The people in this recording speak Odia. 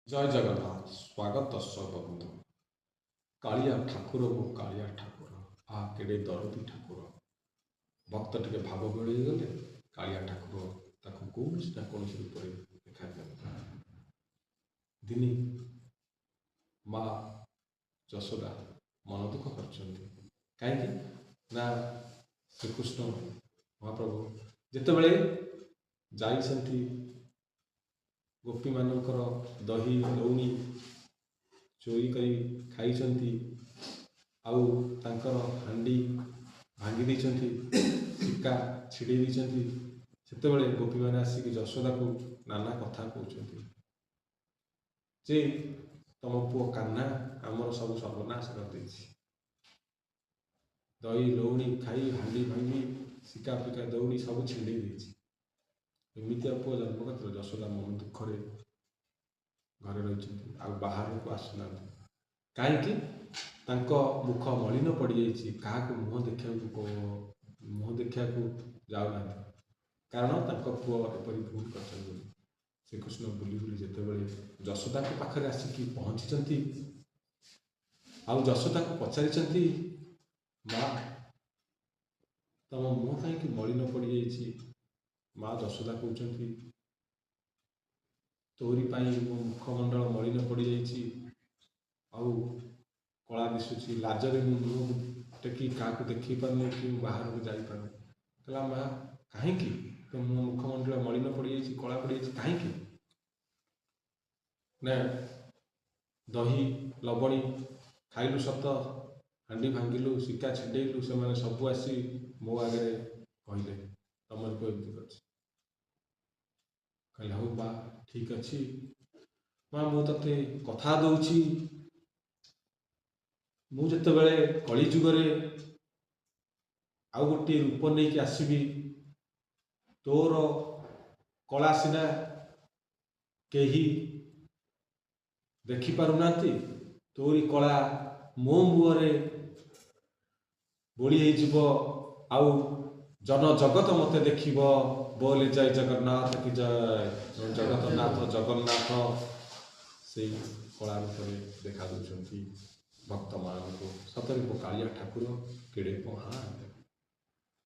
ଜୟ ଜଗନ୍ନାଥ। ସ୍ୱାଗତ ଦର୍ଶକ ବନ୍ଧୁ। କାଳିଆ ଠାକୁର ଓ କାଳିଆ ଠାକୁର କେଡ଼େ ଦରଦୀ ଠାକୁର। ଭକ୍ତ ଟିକେ ଭାବ ମିଳିଗଲେ କାଳିଆ ଠାକୁର ତାକୁ କୌଣସି ନା କୌଣସି ରୂପରେ ଦେଖାଦିଅନ୍ତି। ଦିନେ ମା ଯଶୋଦା ମନ ଦୁଃଖ କରିଛନ୍ତି। କାହିଁକି ନା ଶ୍ରୀକୃଷ୍ଣ ମହାପ୍ରଭୁ ଯେତେବେଳେ ଯାଇଛନ୍ତି ଗୋପୀମାନଙ୍କର ଦହି ଲହୁଣୀ ଚୋରି କରି ଖାଇଛନ୍ତି, ଆଉ ତାଙ୍କର ହାଣ୍ଡି ଭାଙ୍ଗି ଦେଇଛନ୍ତି, ଶିକା ଛିଡ଼େଇ ଦେଇଛନ୍ତି, ସେତେବେଳେ ଗୋପୀମାନେ ଆସିକି ଯଶୋଦାକୁ ନାନା କଥା କହୁଛନ୍ତି ଯେ ତମ ପୁଅ କାହ୍ନା ଆମର ସବୁ ସର୍ବନାଶ କରିଦେଇଛି। ଦହି ଲହୁଣୀ ଖାଇ ହାଣ୍ଡି ଭାଙ୍ଗି ଶିକା ଫିକା ଦଉଡ଼ି ସବୁ ଛିଣ୍ଡେଇ ଦେଇଛି। ଏମିତିଆ ପୁଅ ଜନ୍ମ କରିଥିଲେ। ଯଶୋଦା ମନ ଦୁଃଖରେ ଘରେ ରହିଛନ୍ତି, ଆଉ ବାହାରକୁ ଆସୁନାହାନ୍ତି। କାହିଁକି? ତାଙ୍କ ମୁଖ ମଳିନ ପଡ଼ିଯାଇଛି। କାହାକୁ ମୁହଁ ଦେଖିବାକୁ ଯାଉନାହାନ୍ତି, କାରଣ ତାଙ୍କ ପୁଅ ଏପରି ଭୁଲ କରିଛନ୍ତି ବୋଲି। ଶ୍ରୀକୃଷ୍ଣ ବୁଲି ବୁଲି ଯେତେବେଳେ ଯଶୋଦାଙ୍କ ପାଖରେ ଆସିକି ପହଞ୍ଚିଛନ୍ତି, ଆଉ ଯଶୋଦାକୁ ପଚାରିଛନ୍ତି, ମା ତମ ମୁହଁ କାହିଁକି ମଳିନ ପଡ଼ିଯାଇଛି? ମା ଯଶୋଦା କହୁଛନ୍ତି, ତୋରି ପାଇଁ ମୋ ମୁଖମଣ୍ଡଳ ମଳିନ ପଡ଼ିଯାଇଛି, ଆଉ କଳା ଦିଶୁଛି। ଲାଜରେ ମୁଁ ମୁହଁକୁ ଟେକି କାହାକୁ ଦେଖେଇ ପାରୁନି କି ମୁଁ ବାହାରକୁ ଯାଇପାରୁନି। କହିଲା, ମା କାହିଁକି ତ ମୋ ମୁଖମଣ୍ଡଳ ମଳିନ ପଡ଼ିଯାଇଛି, କଳା ପଡ଼ିଯାଇଛି କାହିଁକି? ନା ଦହି ଲବଣୀ ଖାଇଲୁ ସତ, ହାଣ୍ଡି ଭାଙ୍ଗିଲୁ, ଶିକା ଛିଣ୍ଡେଇଲୁ, ସେମାନେ ସବୁ ଆସି ମୋ ଆଗରେ କହିଲେ ତମର ପୁଅ ଏମିତି କରିଛି। କହିଲେ ହଉ ମା ଠିକ୍ ଅଛି, ମା ମୁଁ ତତେ କଥା ଦଉଛି, ମୁଁ ଯେତେବେଳେ କଳି ଯୁଗରେ ଆଉ ଗୋଟିଏ ରୂପ ନେଇକି ଆସିବି, ତୋର କଳା ସିନା କେହି ଦେଖିପାରୁନାହାନ୍ତି, ତୋରି କଳା ମୋ ମୁହଁରେ ବୋଳି ହେଇଯିବ, ଆଉ ଜନ ଜଗତ ମତେ ଦେଖିବ। ବୋଲେ ଜୟ ଜଗନ୍ନାଥ କି ଜୟ। ଜଗନ୍ନାଥ ଜଗନ୍ନାଥ ସେଇ କଳା ରୂପରେ ଦେଖା ଦେଉଛନ୍ତି ଭକ୍ତମାନଙ୍କୁ। ସତରେ ମୋ କାଳିଆ ଠାକୁର କେଡ଼େ ମହାନ।